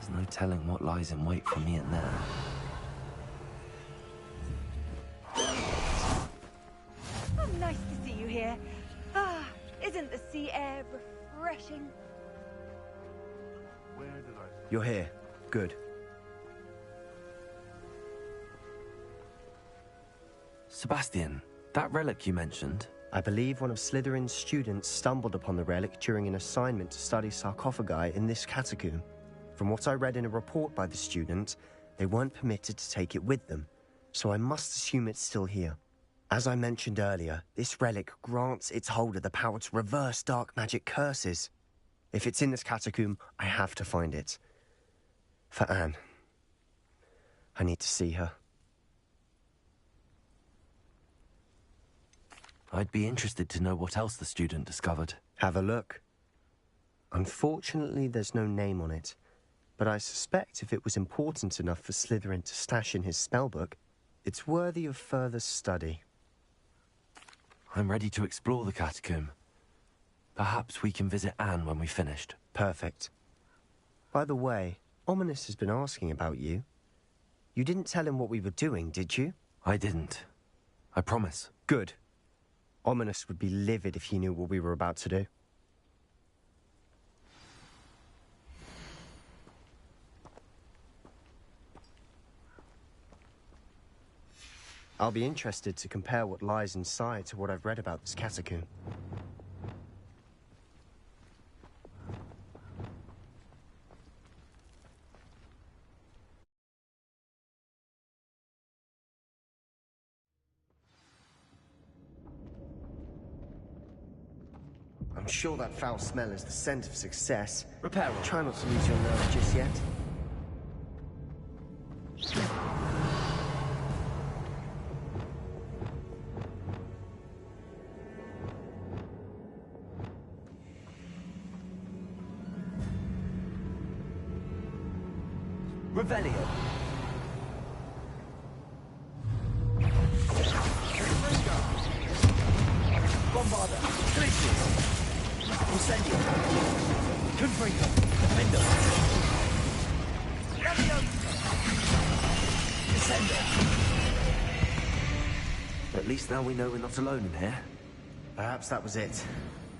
There's no telling what lies in wait for me in there. Oh, nice to see you here. Ah, isn't the sea air refreshing? You're here. Good. Sebastian, that relic you mentioned. I believe one of Slytherin's students stumbled upon the relic during an assignment to study sarcophagi in this catacomb. From what I read in a report by the student, they weren't permitted to take it with them, so I must assume it's still here. As I mentioned earlier, this relic grants its holder the power to reverse dark magic curses. If it's in this catacomb, I have to find it. For Anne. I need to see her. I'd be interested to know what else the student discovered. Have a look. Unfortunately, there's no name on it, but I suspect if it was important enough for Slytherin to stash in his spellbook, it's worthy of further study. I'm ready to explore the catacomb. Perhaps we can visit Anne when we've finished. Perfect. By the way, Ominous has been asking about you. You didn't tell him what we were doing, did you? I didn't. I promise. Good. Ominous would be livid if he knew what we were about to do. I'll be interested to compare what lies inside to what I've read about this catacomb. I'm sure that foul smell is the scent of success. Repair. Try not to lose your nerve just yet. Revelio. Bombarda. Glitches. Incendio. Confringo. Defendo. Descendo. At least now we know we're not alone in here. Perhaps that was it.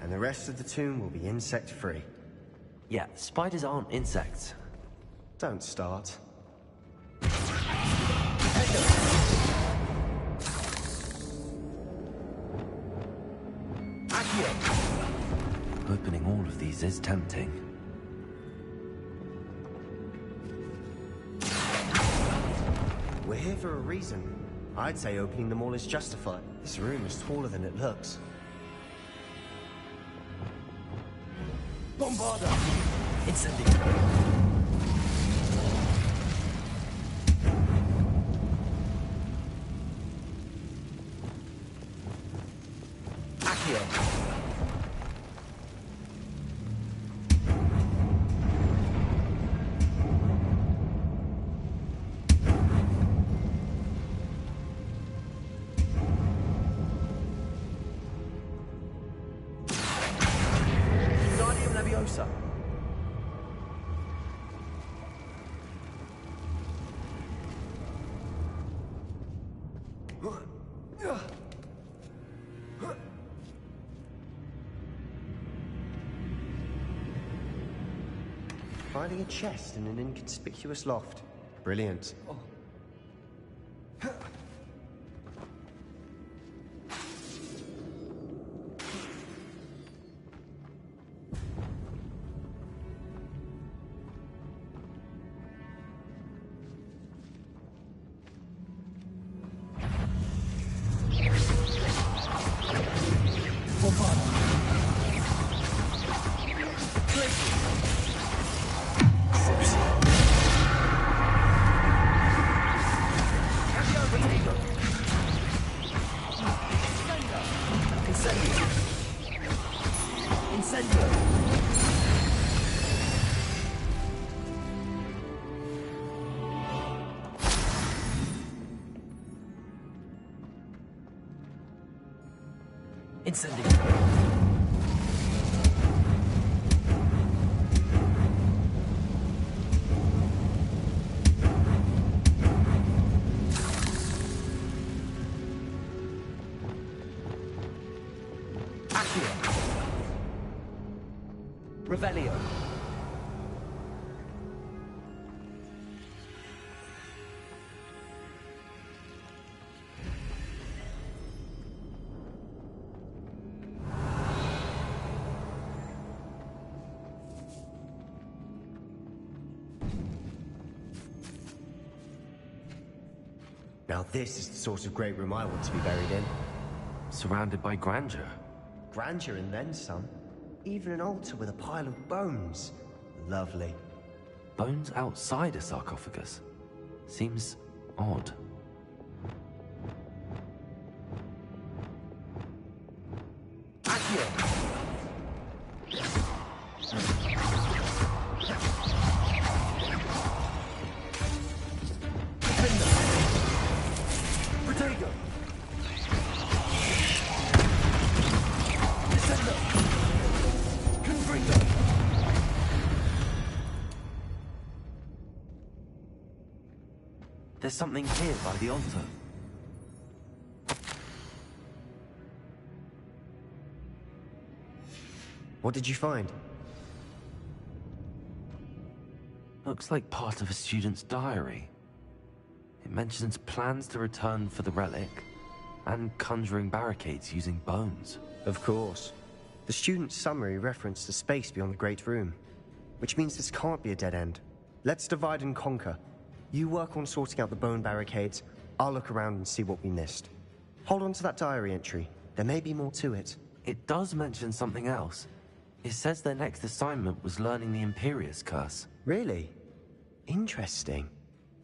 And the rest of the tomb will be insect-free. Yeah, spiders aren't insects. Don't start. Opening all of these is tempting. We're here for a reason. I'd say opening them all is justified. This room is taller than it looks. Bombarda! Incendio! Finding a chest in an inconspicuous loft. Brilliant. Oh. Incendio. Accio! Revelio! Now this is the sort of great room I want to be buried in. Surrounded by grandeur. Grandeur and then some. Even an altar with a pile of bones. Lovely. Bones outside a sarcophagus. Seems odd. Accio! There's something here by the altar. What did you find? Looks like part of a student's diary. It mentions plans to return for the relic and conjuring barricades using bones. Of course. The student's summary referenced the space beyond the Great Room, which means this can't be a dead end. Let's divide and conquer. You work on sorting out the bone barricades. I'll look around and see what we missed. Hold on to that diary entry. There may be more to it. It does mention something else. It says their next assignment was learning the Imperius Curse. Really? Interesting.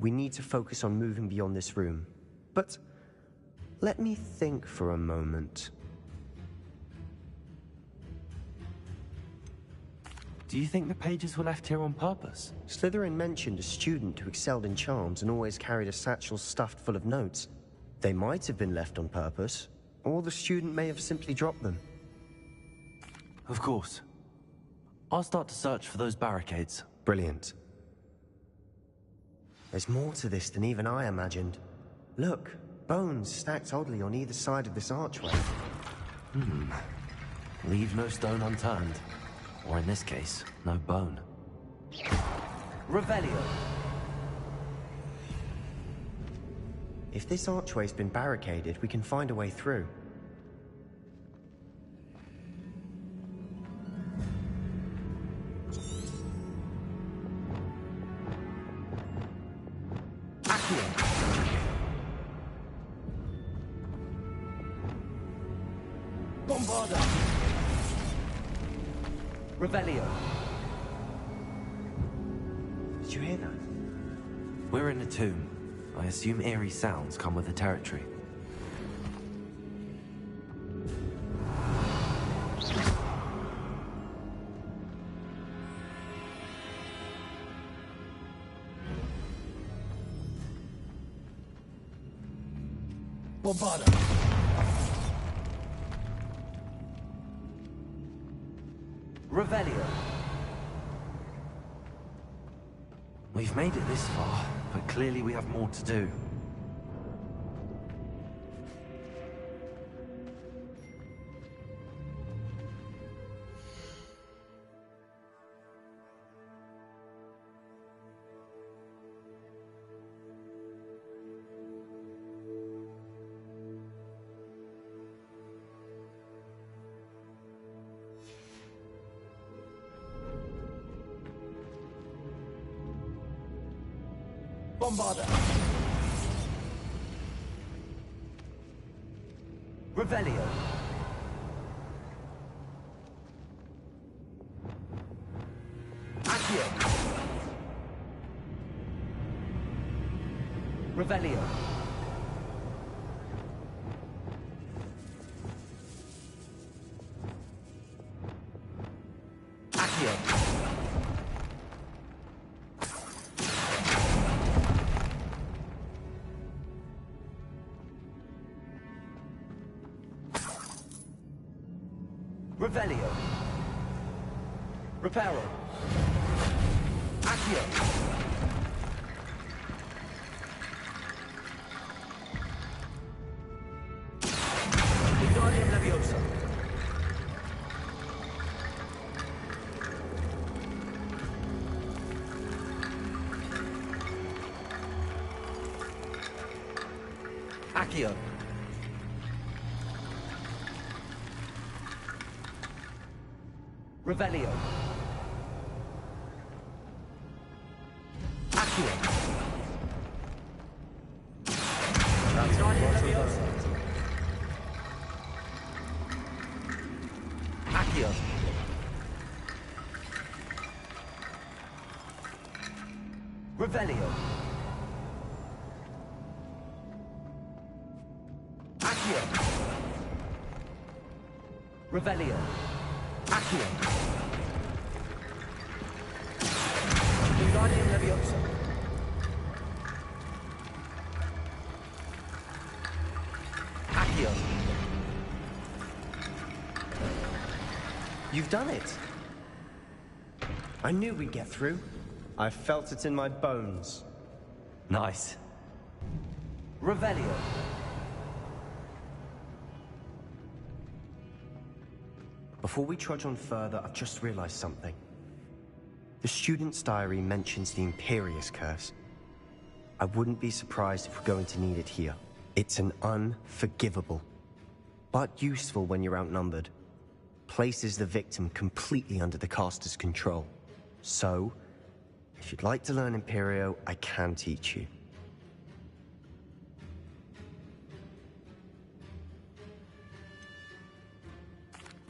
We need to focus on moving beyond this room. But let me think for a moment. Do you think the pages were left here on purpose? Slytherin mentioned a student who excelled in charms and always carried a satchel stuffed full of notes. They might have been left on purpose, or the student may have simply dropped them. Of course. I'll start to search for those barricades. Brilliant. There's more to this than even I imagined. Look, bones stacked oddly on either side of this archway. Leave no stone unturned. Or in this case, no bone. Revelio! If this archway's been barricaded, we can find a way through. Accio! Bombarda! Revelio! Did you hear that? We're in a tomb. I assume eerie sounds come with the territory. Bombarda! Revelio! We've made it this far, but clearly we have more to do. Bombarda! Revelio! Accio! Revelio! Accio! Revelio. Reparo. Accio. Wingardium Leviosa. Accio. Revelio. Accio. Accio. Revelio. Accio. Revelio. Accio. Wingardium Leviosa. Accio. You've done it. I knew we'd get through. I felt it in my bones. Nice. Revelio. Before we trudge on further, I've just realized something. The student's diary mentions the Imperius Curse. I wouldn't be surprised if we're going to need it here. It's an unforgivable, but useful when you're outnumbered. Places the victim completely under the caster's control. So, if you'd like to learn Imperio, I can teach you.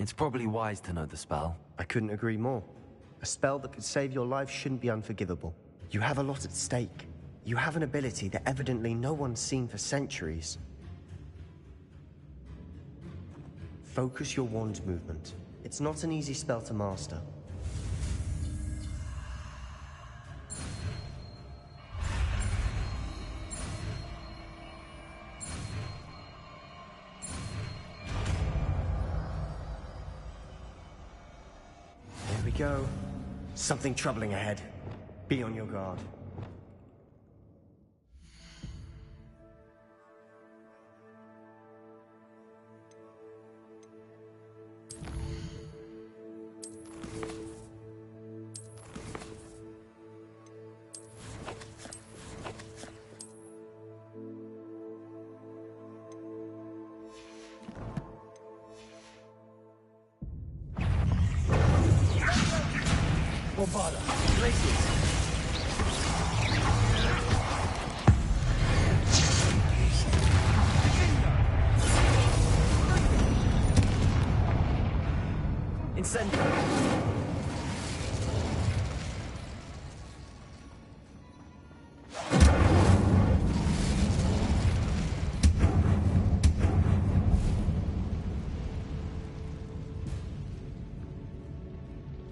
It's probably wise to know the spell. I couldn't agree more. A spell that could save your life shouldn't be unforgivable. You have a lot at stake. You have an ability that evidently no one's seen for centuries. Focus your wand movement. It's not an easy spell to master. There we go. Something troubling ahead. Be on your guard. Bombarda. Glaciers. Incendio.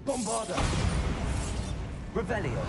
Bombarda. Revelio.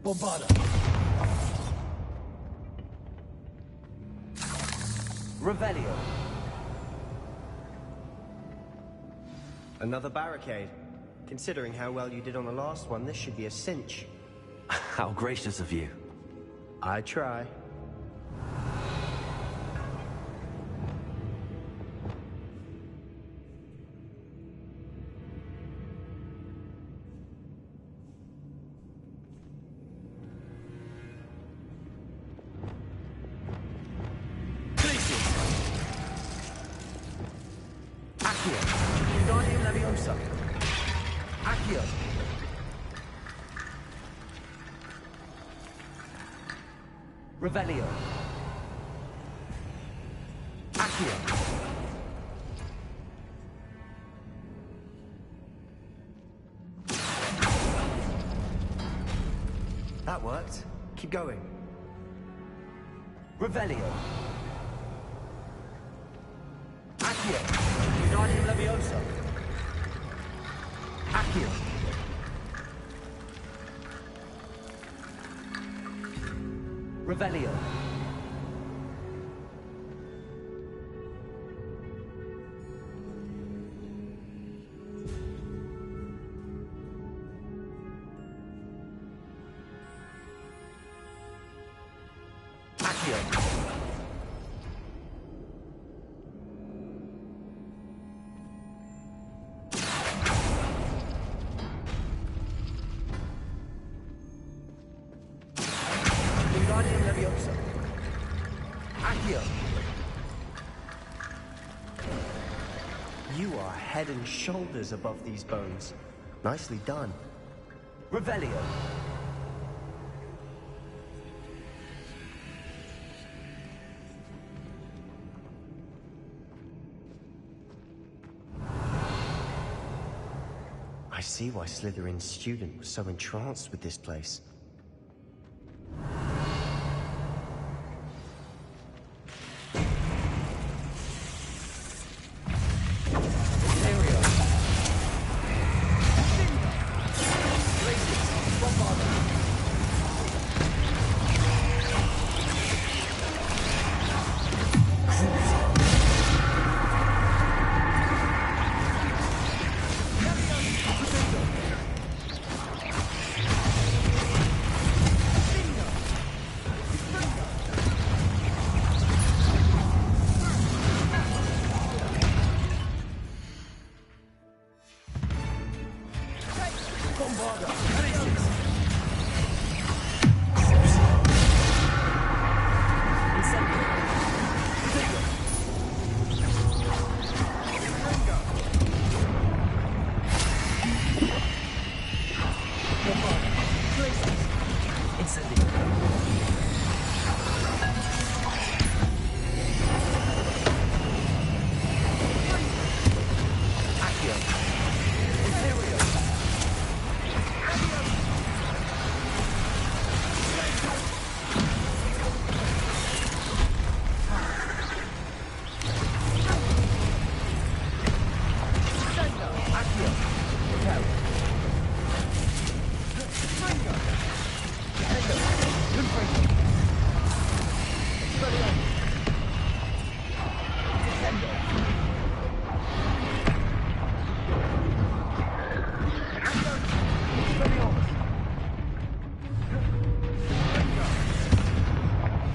Bombarda. Revelio. Another barricade. Considering how well you did on the last one, this should be a cinch. How gracious of you. I try. Accio. Wingardium Revelio. Accio. That worked. Keep going. Revelio. Accio. Wingardium Leviosa. Accio. Revelio. Accio. Wingardium Leviosa. Accio. You are head and shoulders above these bones. Nicely done. Revelio. I see why Slytherin's student was so entranced with this place.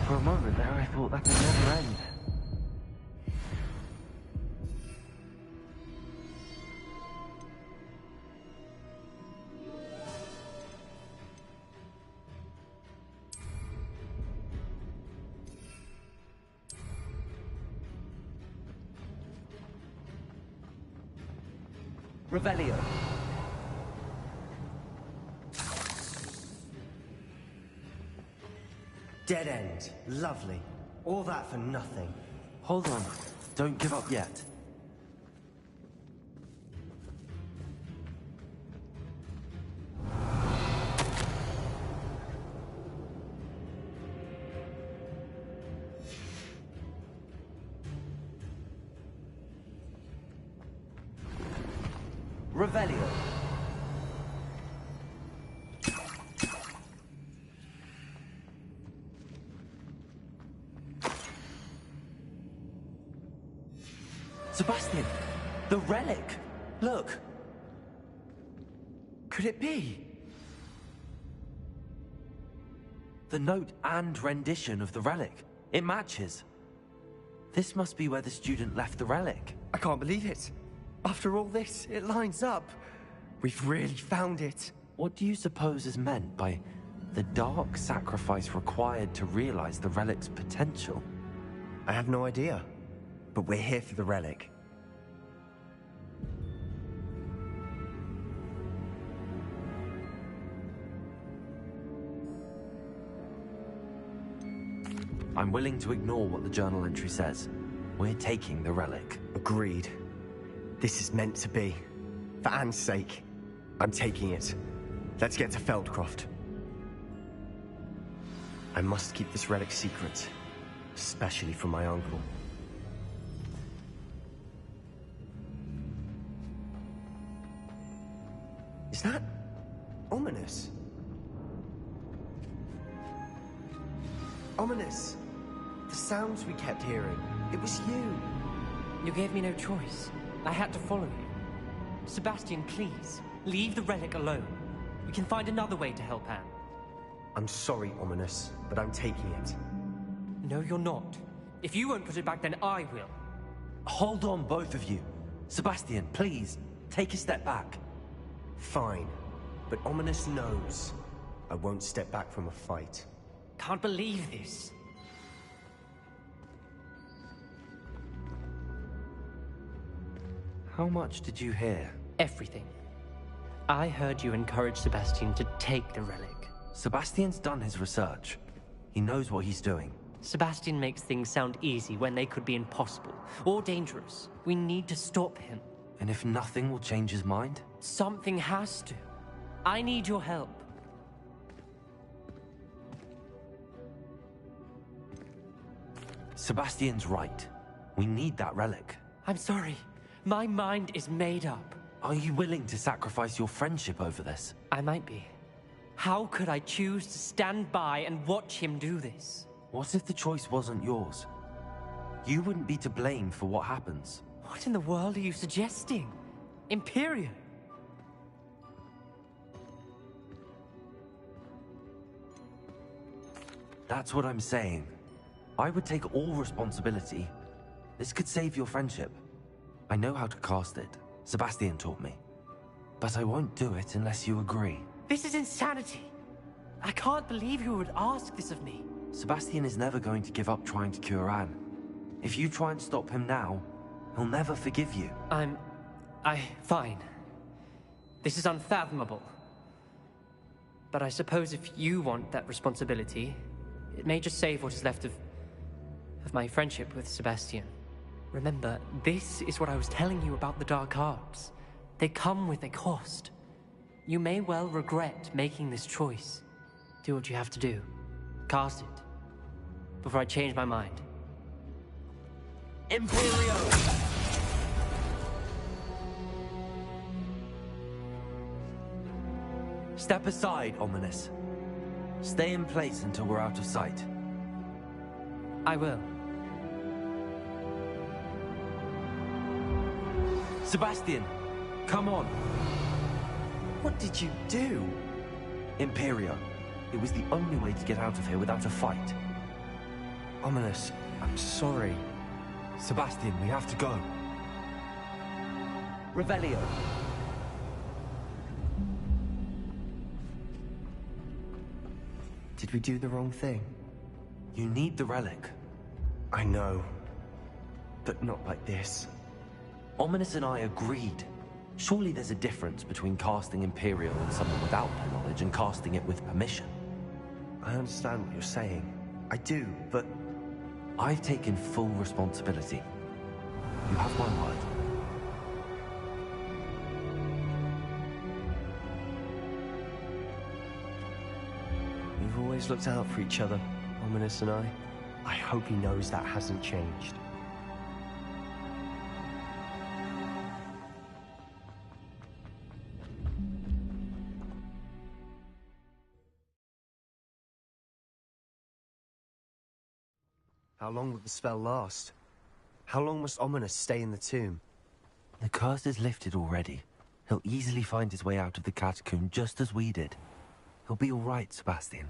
For a moment there, I thought that could never end. Revelio. Dead end. Lovely. All that for nothing. Hold on. Don't give up yet. Revelio. Sebastian, the relic. Look. Could it be? The note and rendition of the relic. It matches. This must be where the student left the relic. I can't believe it. After all this, it lines up. We've really found it. What do you suppose is meant by the dark sacrifice required to realize the relic's potential? I have no idea. But we're here for the relic. I'm willing to ignore what the journal entry says. We're taking the relic. Agreed. This is meant to be. For Anne's sake, I'm taking it. Let's get to Feldcroft. I must keep this relic secret, especially from my uncle. Is that ominous? Ominous! The sounds we kept hearing. It was you. You gave me no choice. I had to follow you. Sebastian, please, leave the relic alone. We can find another way to help Anne. I'm sorry, Ominous, but I'm taking it. No, you're not. If you won't put it back, then I will. Hold on, both of you. Sebastian, please, take a step back. Fine, but Ominous knows I won't step back from a fight. Can't believe this. How much did you hear? Everything. I heard you encourage Sebastian to take the relic. Sebastian's done his research. He knows what he's doing. Sebastian makes things sound easy when they could be impossible or dangerous. We need to stop him. And if nothing will change his mind? Something has to. I need your help. Sebastian's right. We need that relic. I'm sorry. My mind is made up. Are you willing to sacrifice your friendship over this? I might be. How could I choose to stand by and watch him do this? What if the choice wasn't yours? You wouldn't be to blame for what happens. What in the world are you suggesting? Imperium? That's what I'm saying. I would take all responsibility. This could save your friendship. I know how to cast it. Sebastian taught me. But I won't do it unless you agree. This is insanity. I can't believe you would ask this of me. Sebastian is never going to give up trying to cure Anne. If you try and stop him now, he'll never forgive you. Fine. This is unfathomable. But I suppose if you want that responsibility, it may just save what is left of my friendship with Sebastian. Remember, this is what I was telling you about the dark arts. They come with a cost. You may well regret making this choice. Do what you have to do. Cast it. Before I change my mind. Imperio! Step aside, Ominous. Stay in place until we're out of sight. I will. Sebastian, come on. What did you do? Imperio. It was the only way to get out of here without a fight. Ominous, I'm sorry. Sebastian, we have to go. Revelio. Did we do the wrong thing? You need the relic. I know. But not like this. Ominous and I agreed. Surely there's a difference between casting Imperial on someone without their knowledge and casting it with permission. I understand what you're saying. I do, but... I've taken full responsibility. You have my word. We've always looked out for each other, Ominous and I. I hope he knows that hasn't changed. How long will the spell last? How long must Ominous stay in the tomb? The curse is lifted already. He'll easily find his way out of the catacomb just as we did. He'll be all right, Sebastian.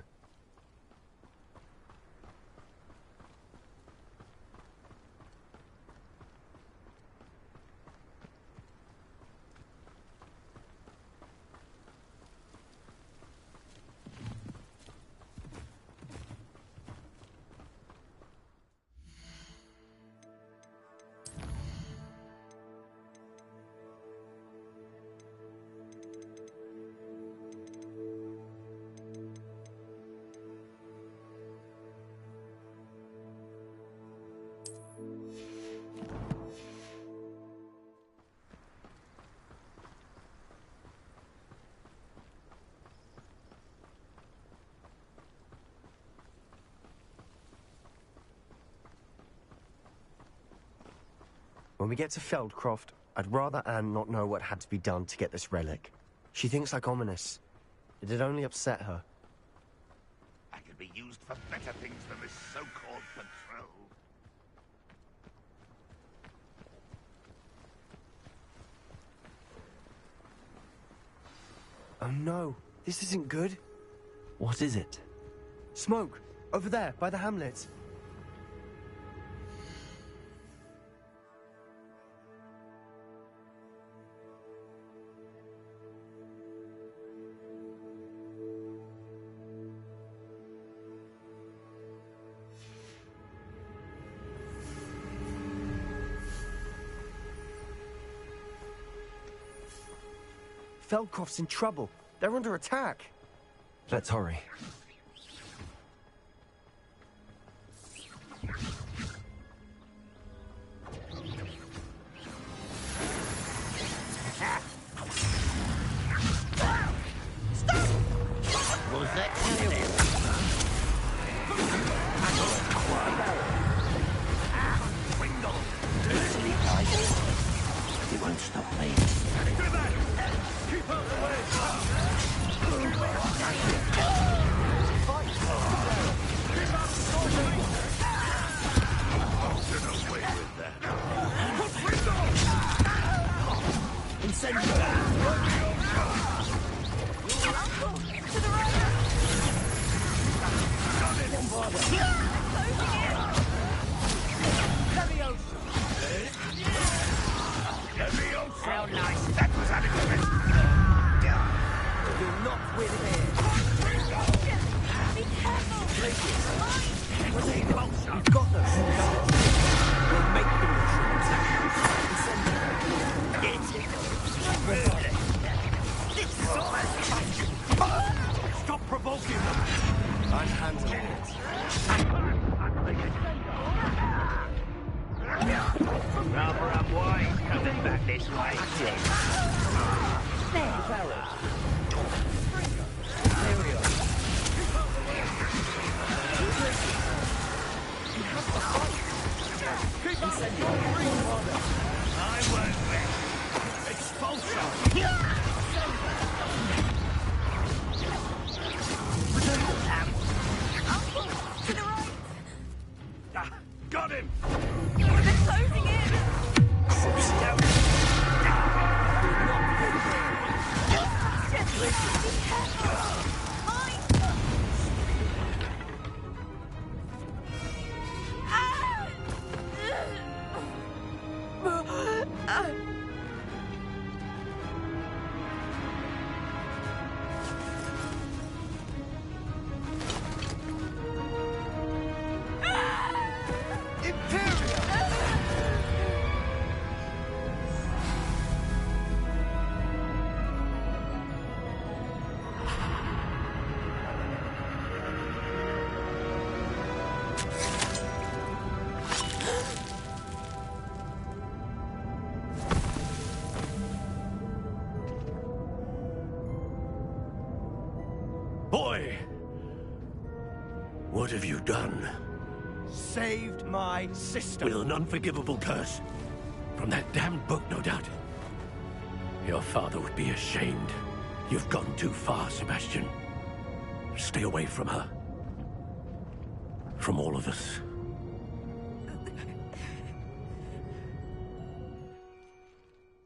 When we get to Feldcroft, I'd rather Anne not know what had to be done to get this relic. She thinks like ominous. It'd only upset her. I could be used for better things than this so-called patrol. Oh no, this isn't good. What is it? Smoke! Over there, by the hamlet. Feldcroft's in trouble. They're under attack. Let's hurry. Was that you? He won't stop me. Keep out the way! How nice that was having to be. You'll not win here. Be careful! You've got them. We'll make them Stop provoking them! I'm handling it. Rather unwise coming back this way. I won't rest. Expulsion! To the right! Got him! They're closing in! Boy! What have you done? Saved my sister. With an unforgivable curse. From that damned book, no doubt. Your father would be ashamed. You've gone too far, Sebastian. Stay away from her. From all of us.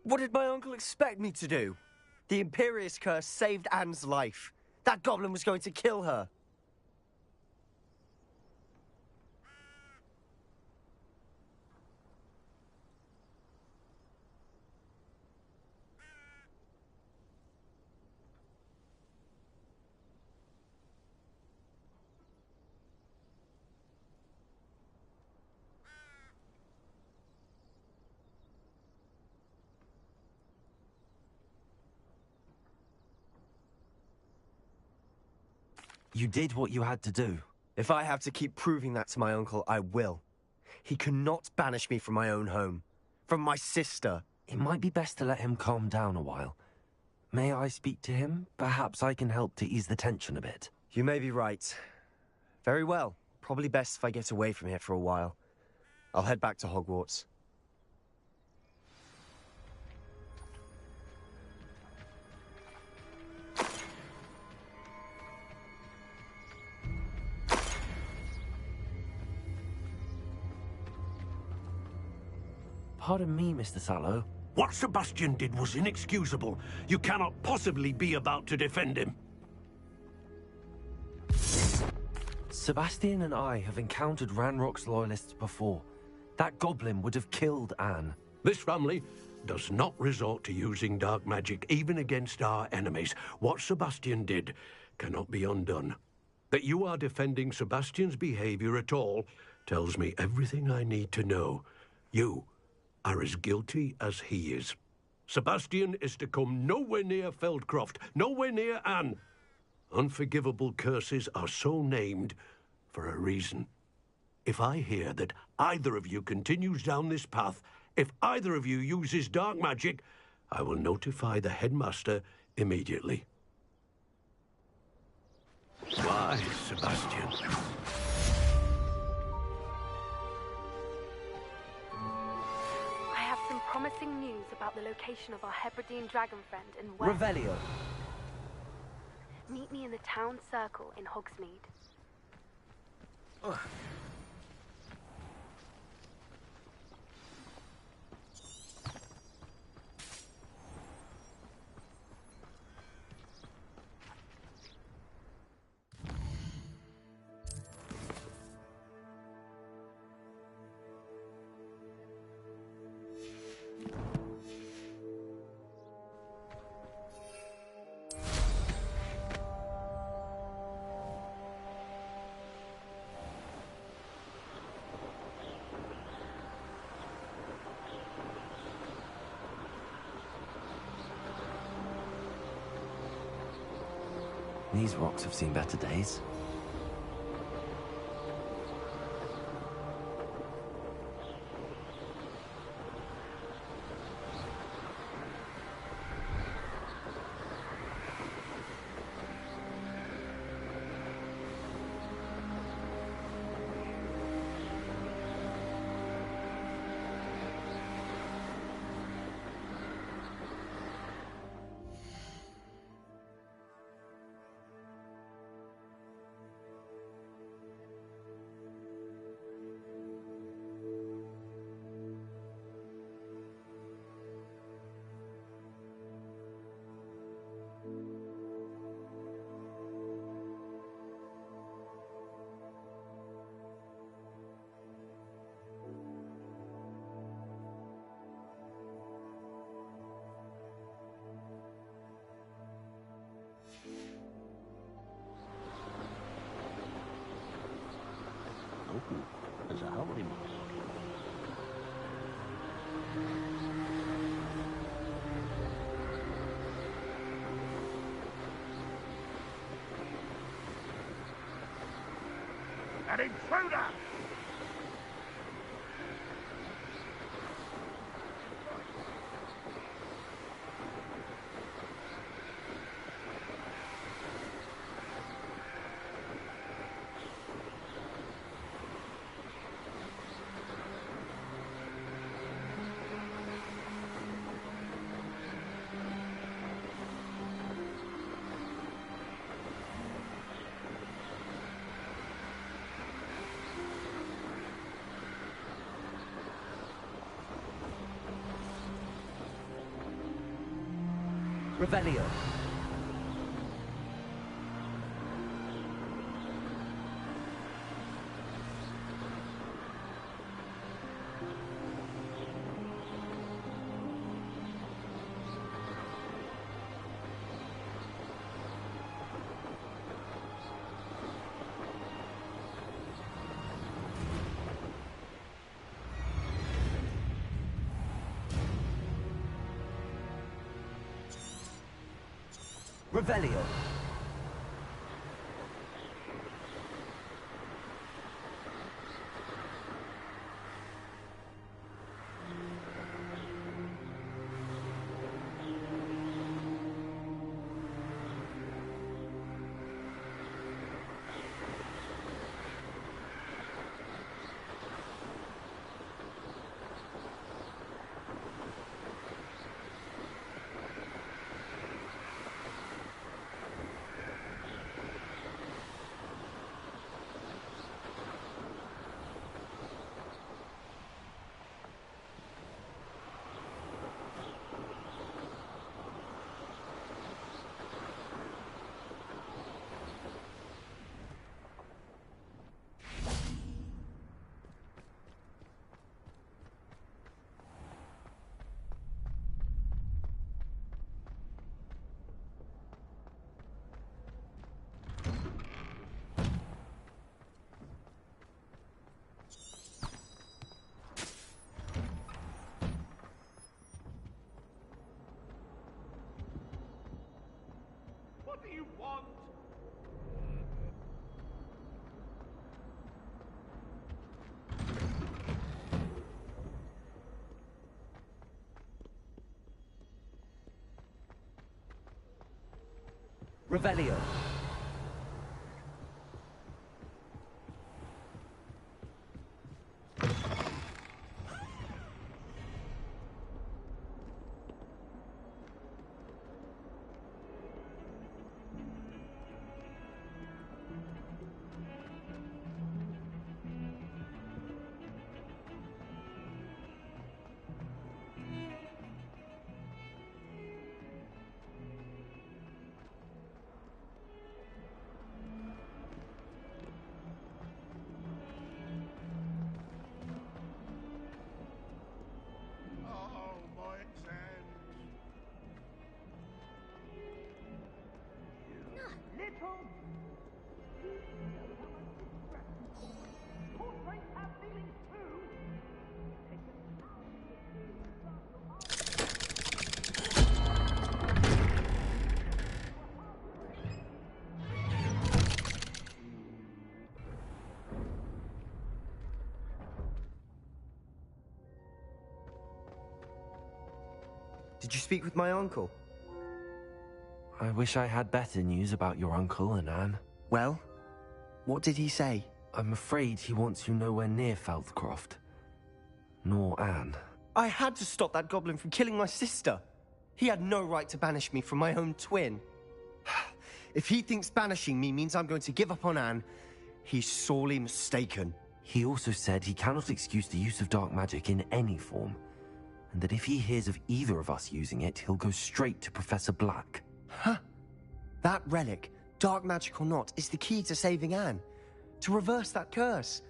What did my uncle expect me to do? The Imperious curse saved Anne's life. That goblin was going to kill her. You did what you had to do. If I have to keep proving that to my uncle, I will. He cannot banish me from my own home. From my sister. It might be best to let him calm down a while. May I speak to him? Perhaps I can help to ease the tension a bit. You may be right. Very well. Probably best if I get away from here for a while. I'll head back to Hogwarts. Pardon me, Mr. Sallow. What Sebastian did was inexcusable. You cannot possibly be about to defend him. Sebastian and I have encountered Ranrock's loyalists before. That goblin would have killed Anne. This family does not resort to using dark magic, even against our enemies. What Sebastian did cannot be undone. That you are defending Sebastian's behavior at all tells me everything I need to know. You are as guilty as he is. Sebastian is to come nowhere near Feldcroft, nowhere near Anne. Unforgivable curses are so named for a reason. If I hear that either of you continues down this path, if either of you uses dark magic, I will notify the headmaster immediately. Why, Sebastian? I have some promising news about the location of our Hebridean dragon friend in West. Revelio. Meet me in the town circle in Hogsmeade. These rocks have seen better days. There's a holy mosque. An intruder! Revelio. Revelio. do you want? Revelio. Oh, my hand. You little... Portraits have feelings too. Did you speak with my uncle? I wish I had better news about your uncle and Anne. Well, what did he say? I'm afraid he wants you nowhere near Feldcroft. Nor Anne. I had to stop that goblin from killing my sister. He had no right to banish me from my own twin. If he thinks banishing me means I'm going to give up on Anne, he's sorely mistaken. He also said he cannot excuse the use of dark magic in any form, and that if he hears of either of us using it, he'll go straight to Professor Black. Huh? That relic, dark magic or not, is the key to saving Anne. To reverse that curse.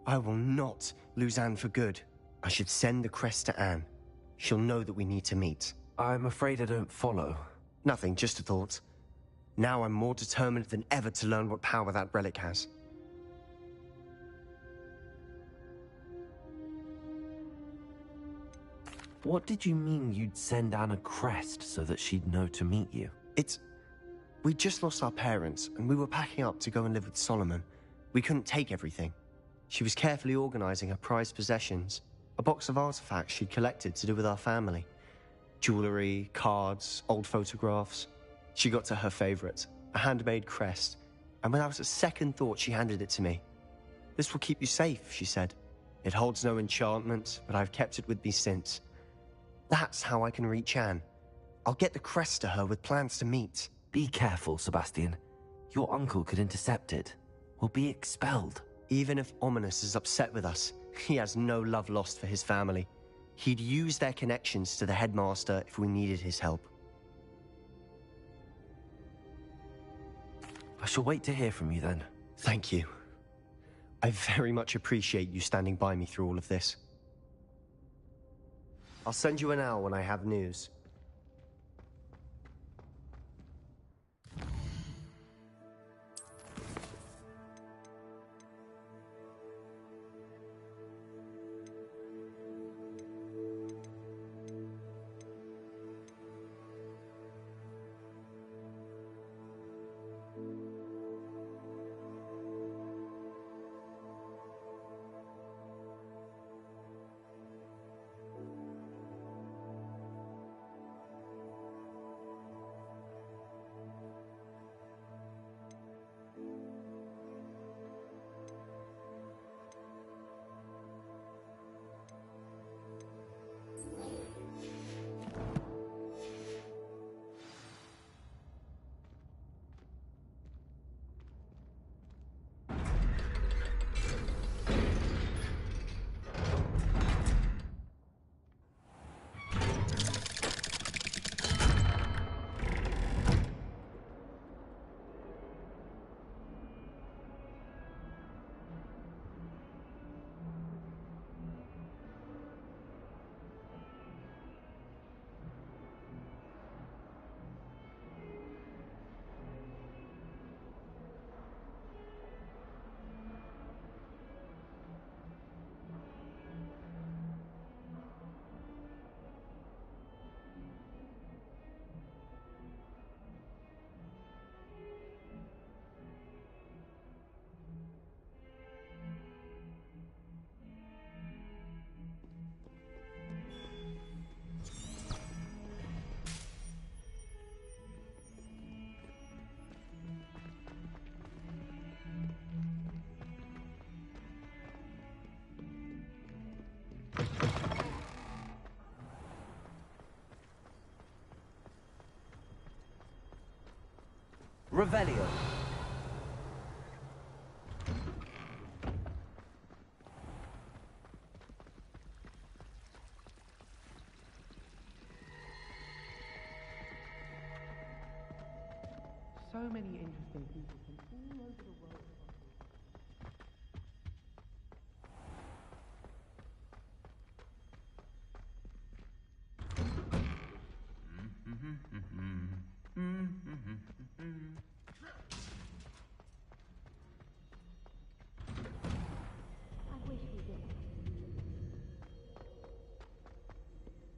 I will not lose Anne for good. I should send the crest to Anne. She'll know that we need to meet. I'm afraid I don't follow. Nothing, just a thought. Now I'm more determined than ever to learn what power that relic has. What did you mean you'd send Anne a crest so that she'd know to meet you? We just lost our parents, and we were packing up to go and live with Solomon. We couldn't take everything. She was carefully organizing her prized possessions, a box of artifacts she'd collected to do with our family. Jewelry, cards, old photographs. She got to her favorite, a handmade crest, and without a second thought she handed it to me. "This will keep you safe," she said. "It holds no enchantment, but I've kept it with me since. That's how I can reach Anne. I'll get the crest to her with plans to meet." Be careful, Sebastian. Your uncle could intercept it. We'll be expelled. Even if Ominous is upset with us, he has no love lost for his family. He'd use their connections to the headmaster if we needed his help. I shall wait to hear from you then. Thank you. I very much appreciate you standing by me through all of this. I'll send you an owl when I have news. Revelio. So many interesting people from all over the world.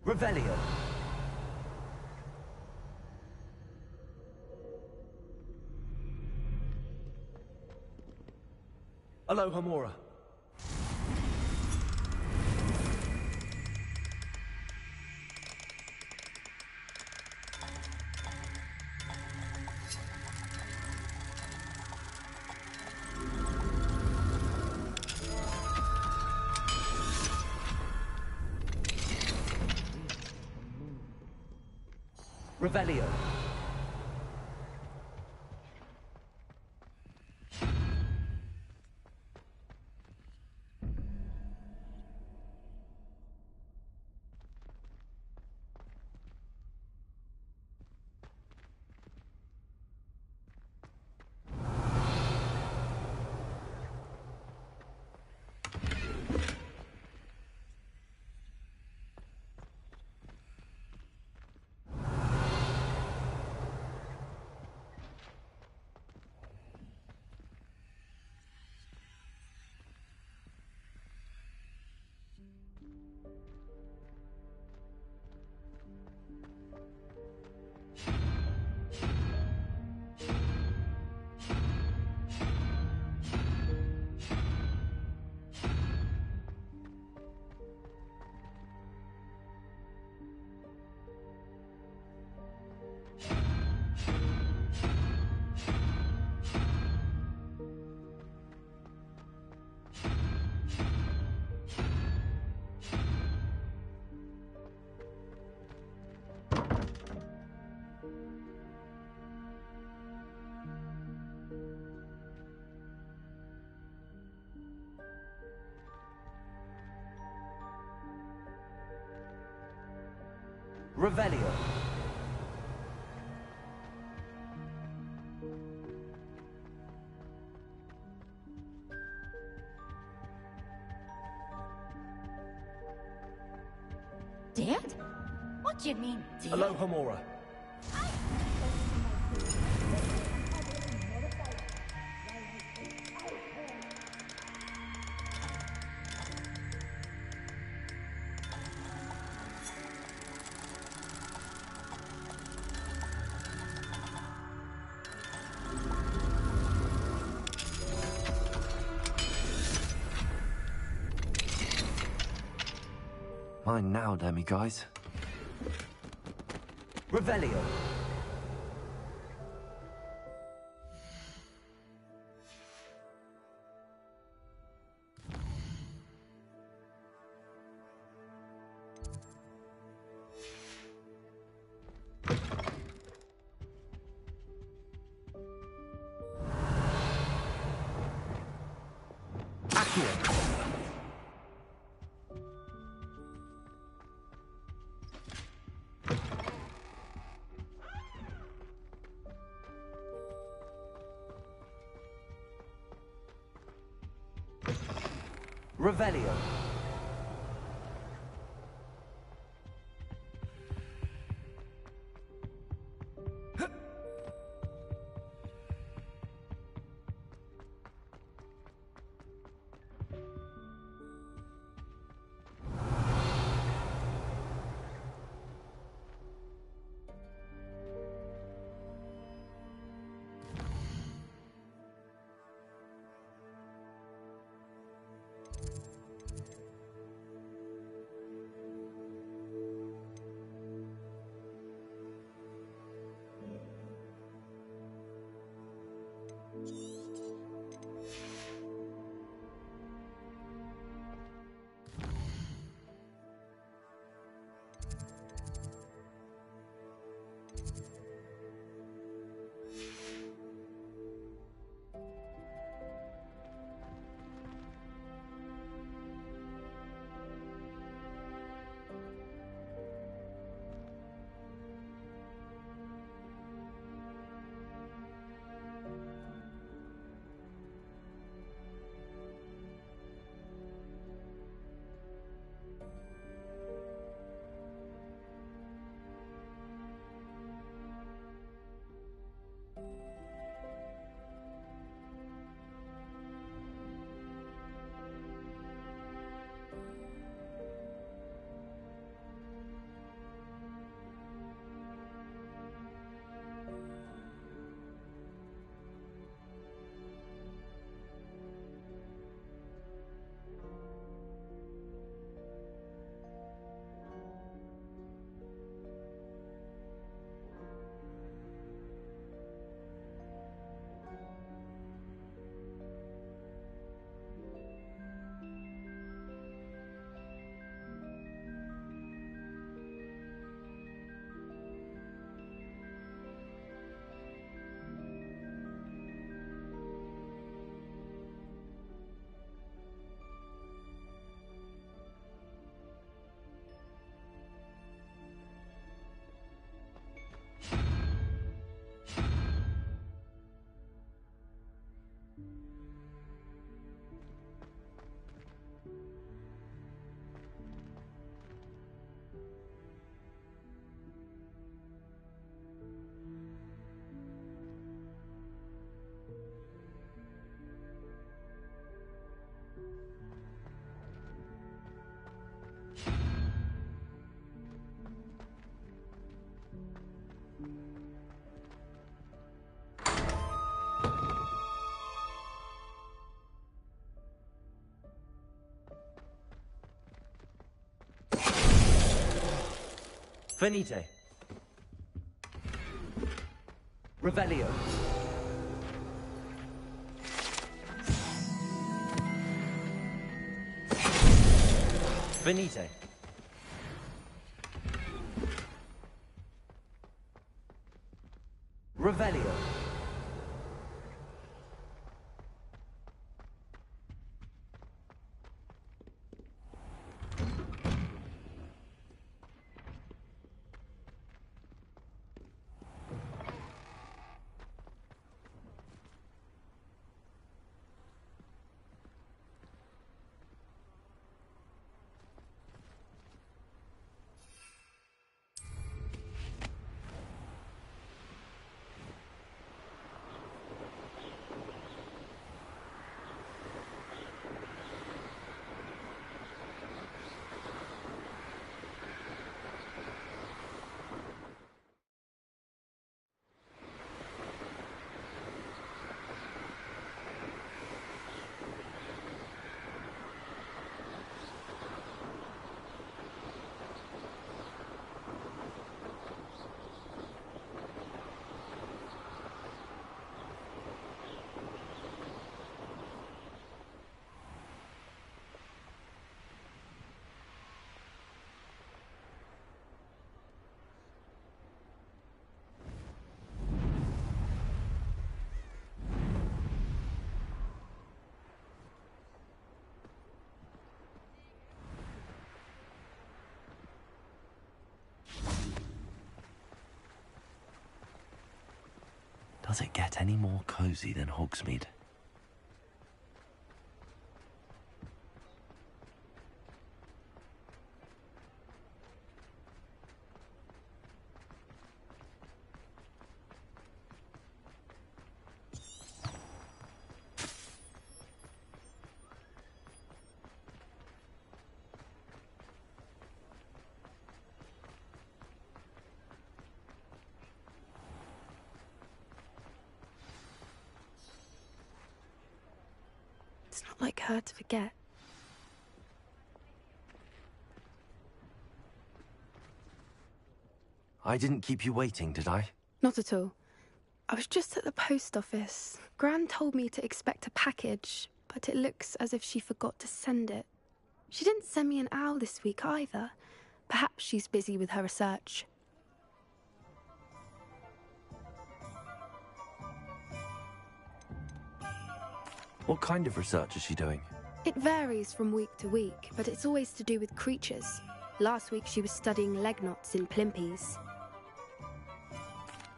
Revelio. Aloha Mora. Revelio. Revelio. Dad? What do you mean, Dad? Aloha Mora. Mine now, demi guys. Revelio. Accio. Revelio. Finite. Revelio. Finite. Revelio. Does it get any more cozy than Hogsmeade? It's not like her to forget. I didn't keep you waiting, did I? Not at all. I was just at the post office. Gran told me to expect a package, but it looks as if she forgot to send it. She didn't send me an owl this week either. Perhaps she's busy with her research. What kind of research is she doing? It varies from week to week, but it's always to do with creatures. Last week she was studying leg knots in plimpies.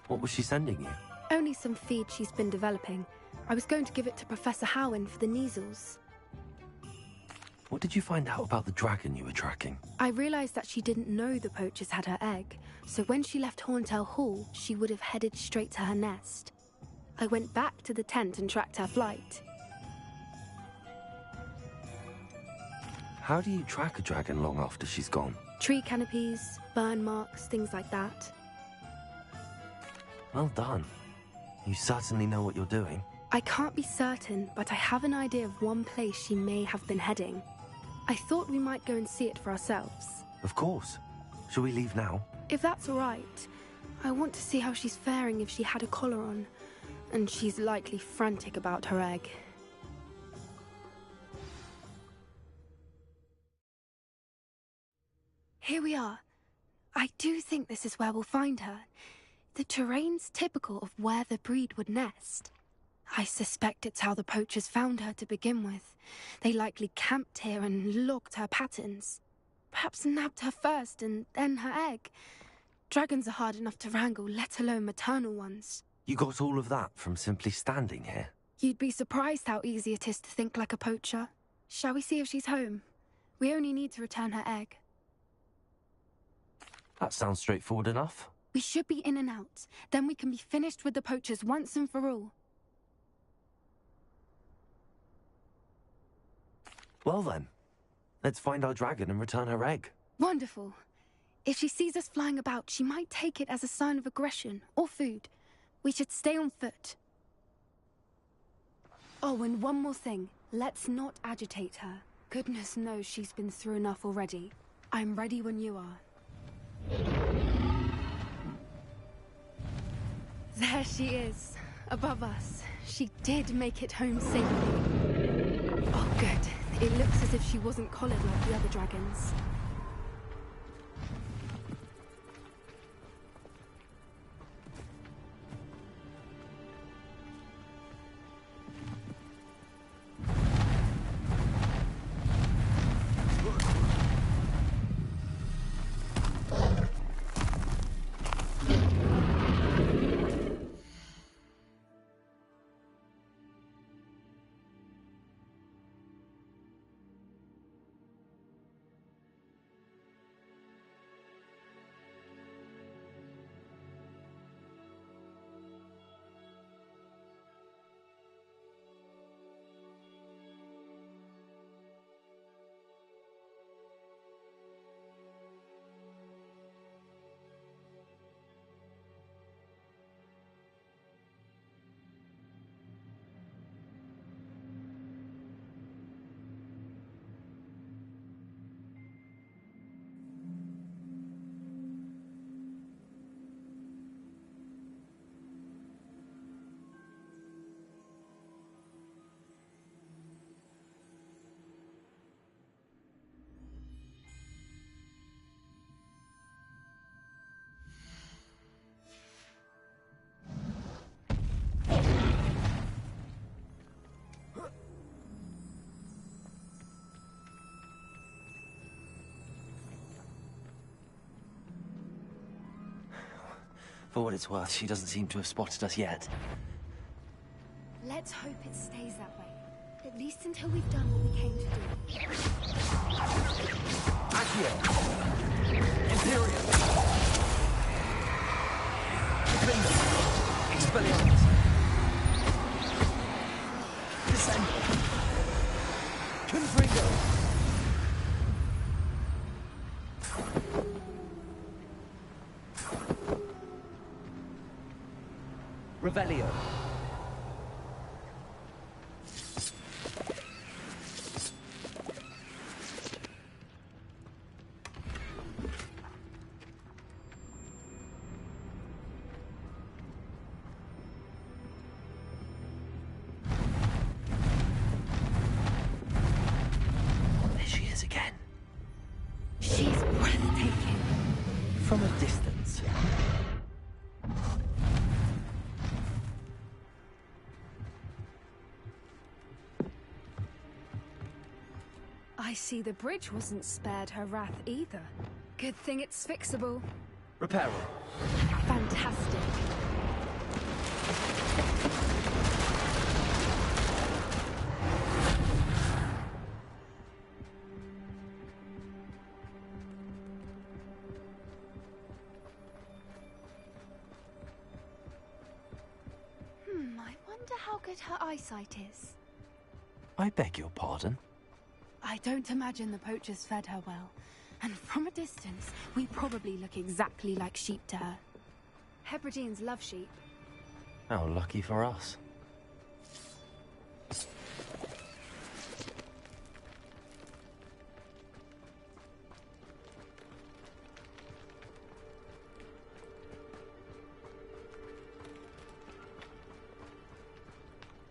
What was she sending you? Only some feed she's been developing. I was going to give it to Professor Howen for the measles. What did you find out about the dragon you were tracking? I realised that she didn't know the poachers had her egg, so when she left Horntail Hall, she would have headed straight to her nest. I went back to the tent and tracked her flight. How do you track a dragon long after she's gone? Tree canopies, burn marks, things like that. Well done. You certainly know what you're doing. I can't be certain, but I have an idea of one place she may have been heading. I thought we might go and see it for ourselves. Of course. Shall we leave now? If that's all right. I want to see how she's faring if she had a collar on. And she's likely frantic about her egg. Here we are. I do think this is where we'll find her. The terrain's typical of where the breed would nest. I suspect it's how the poachers found her to begin with. They likely camped here and logged her patterns. Perhaps nabbed her first and then her egg. Dragons are hard enough to wrangle, let alone maternal ones. You got all of that from simply standing here? You'd be surprised how easy it is to think like a poacher. Shall we see if she's home? We only need to return her egg. That sounds straightforward enough. We should be in and out. Then we can be finished with the poachers once and for all. Well then, let's find our dragon and return her egg. Wonderful. If she sees us flying about, she might take it as a sign of aggression or food. We should stay on foot. Oh, and one more thing. Let's not agitate her. Goodness knows she's been through enough already. I'm ready when you are. There she is, above us. She did make it home safely. Oh, good. It looks as if she wasn't collared like the other dragons. For what it's worth, she doesn't seem to have spotted us yet. Let's hope it stays that way. At least until we've done what we came to do. Accio! Imperium! Defender! Expelliarmus! Descender! Confringo! Revelio. There she is again. She's breathtaking. From a distance. I see the bridge wasn't spared her wrath either. Good thing it's fixable. Repair. Fantastic. I wonder how good her eyesight is. I beg your pardon? I don't imagine the poachers fed her well. And from a distance, we probably look exactly like sheep to her. Hebrideans love sheep. How lucky for us.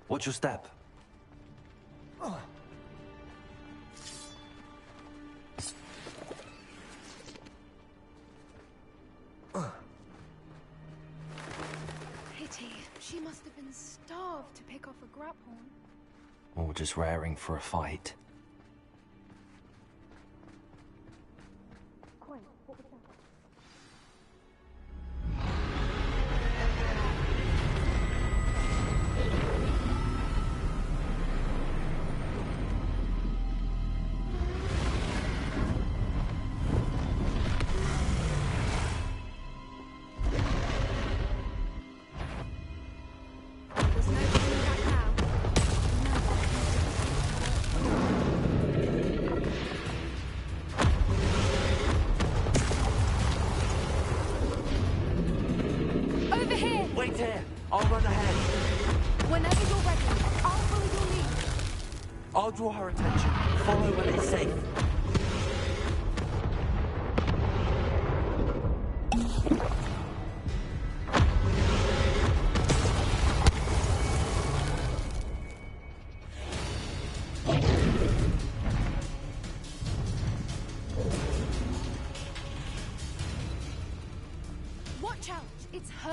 Watch your step. Pity. She must have been starved to pick off a grapehorn. Or just raring for a fight. There's no turning back now. Over here! Wait here! I'll run ahead. Whenever you're ready, I'll follow your lead. I'll draw her attention. Follow when it's safe.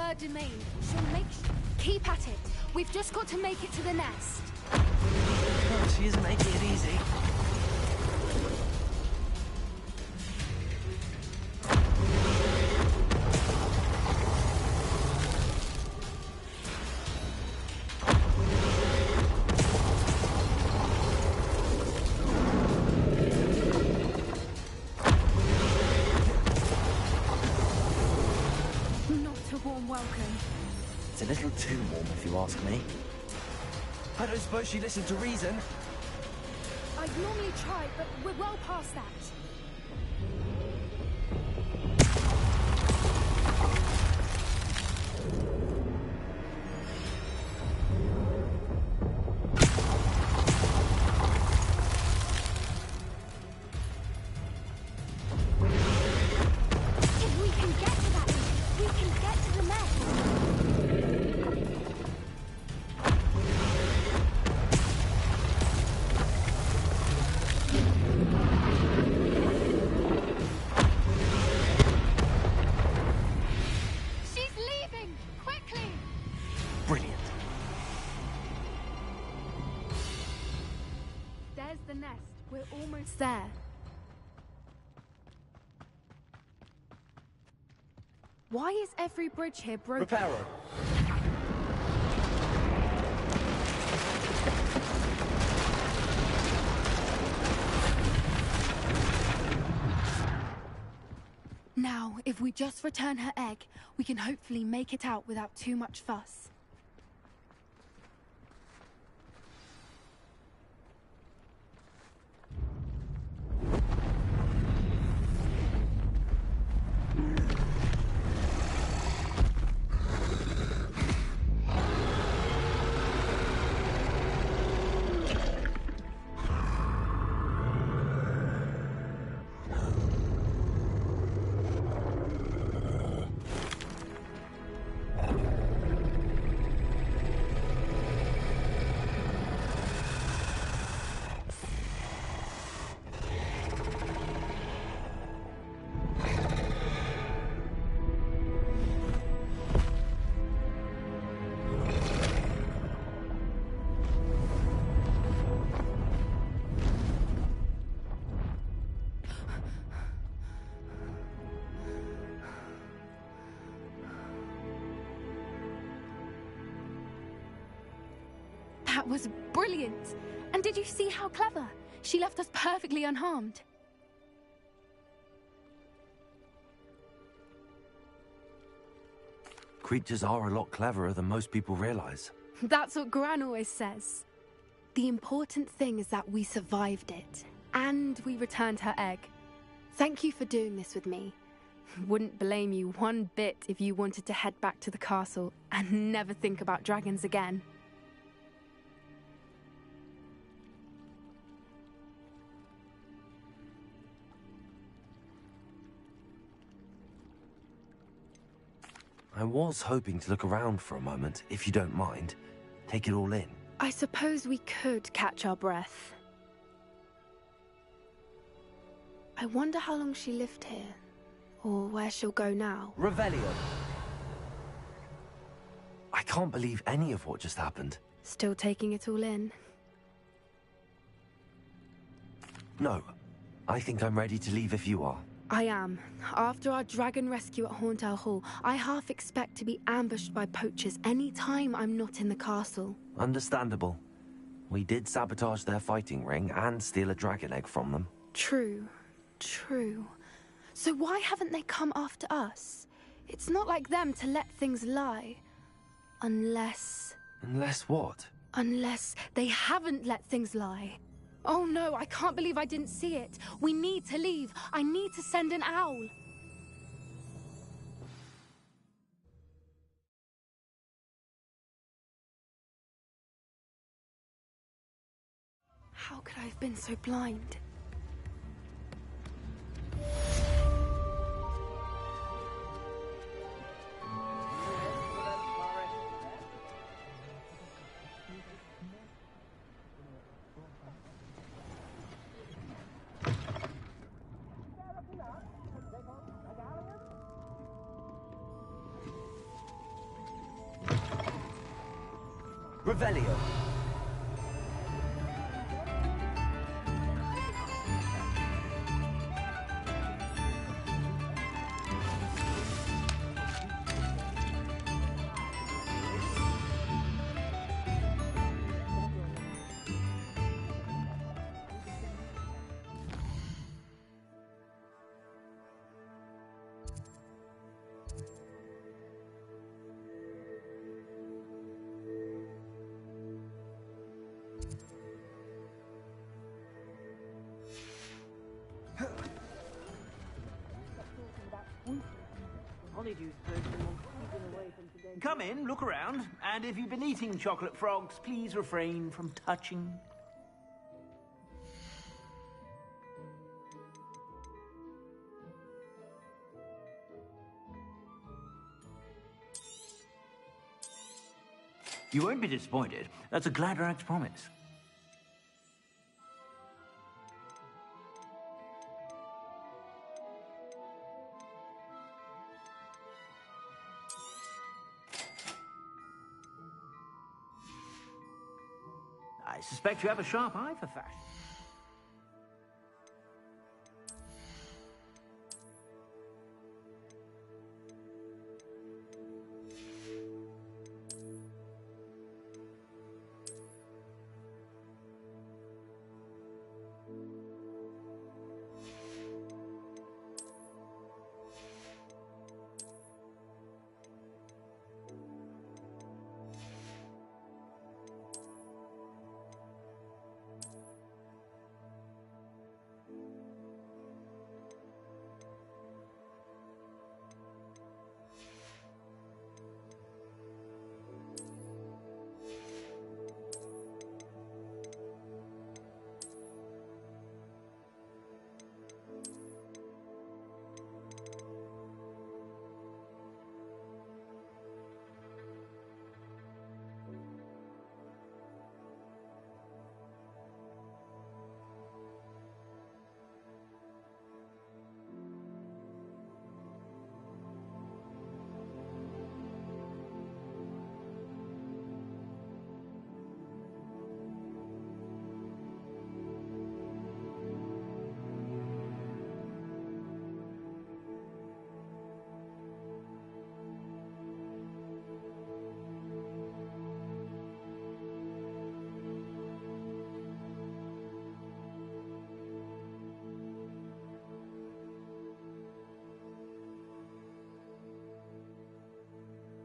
her domain. She'll make... Keep at it. We've just got to make it to the nest. Oh, she isn't making it easy. It's a little too warm, if you ask me. I don't suppose she listened to reason. I'd normally try, but we're well past that. If we can get to that, we can get to the nest. Brilliant. There's the nest. We're almost there. Why is every bridge here broken? Reparo. Now, if we just return her egg, we can hopefully make it out without too much fuss. That was brilliant! And did you see how clever? She left us perfectly unharmed. Creatures are a lot cleverer than most people realize. That's what Gran always says. The important thing is that we survived it, and we returned her egg. Thank you for doing this with me. Wouldn't blame you one bit if you wanted to head back to the castle and never think about dragons again. I was hoping to look around for a moment, if you don't mind. Take it all in. I suppose we could catch our breath. I wonder how long she lived here, or where she'll go now. Revelio. I can't believe any of what just happened. Still taking it all in. No, I think I'm ready to leave if you are. I am. After our dragon rescue at Hauntow Hall, I half expect to be ambushed by poachers any time I'm not in the castle. Understandable. We did sabotage their fighting ring and steal a dragon egg from them. True. True. So why haven't they come after us? It's not like them to let things lie. Unless... Unless what? Unless they haven't let things lie. Oh no, I can't believe I didn't see it. We need to leave. I need to send an owl. How could I have been so blind? Revelio. Come in, look around, and if you've been eating chocolate frogs, please refrain from touching. You won't be disappointed. That's a Gladrax promise. I suspect you have a sharp eye for fashion.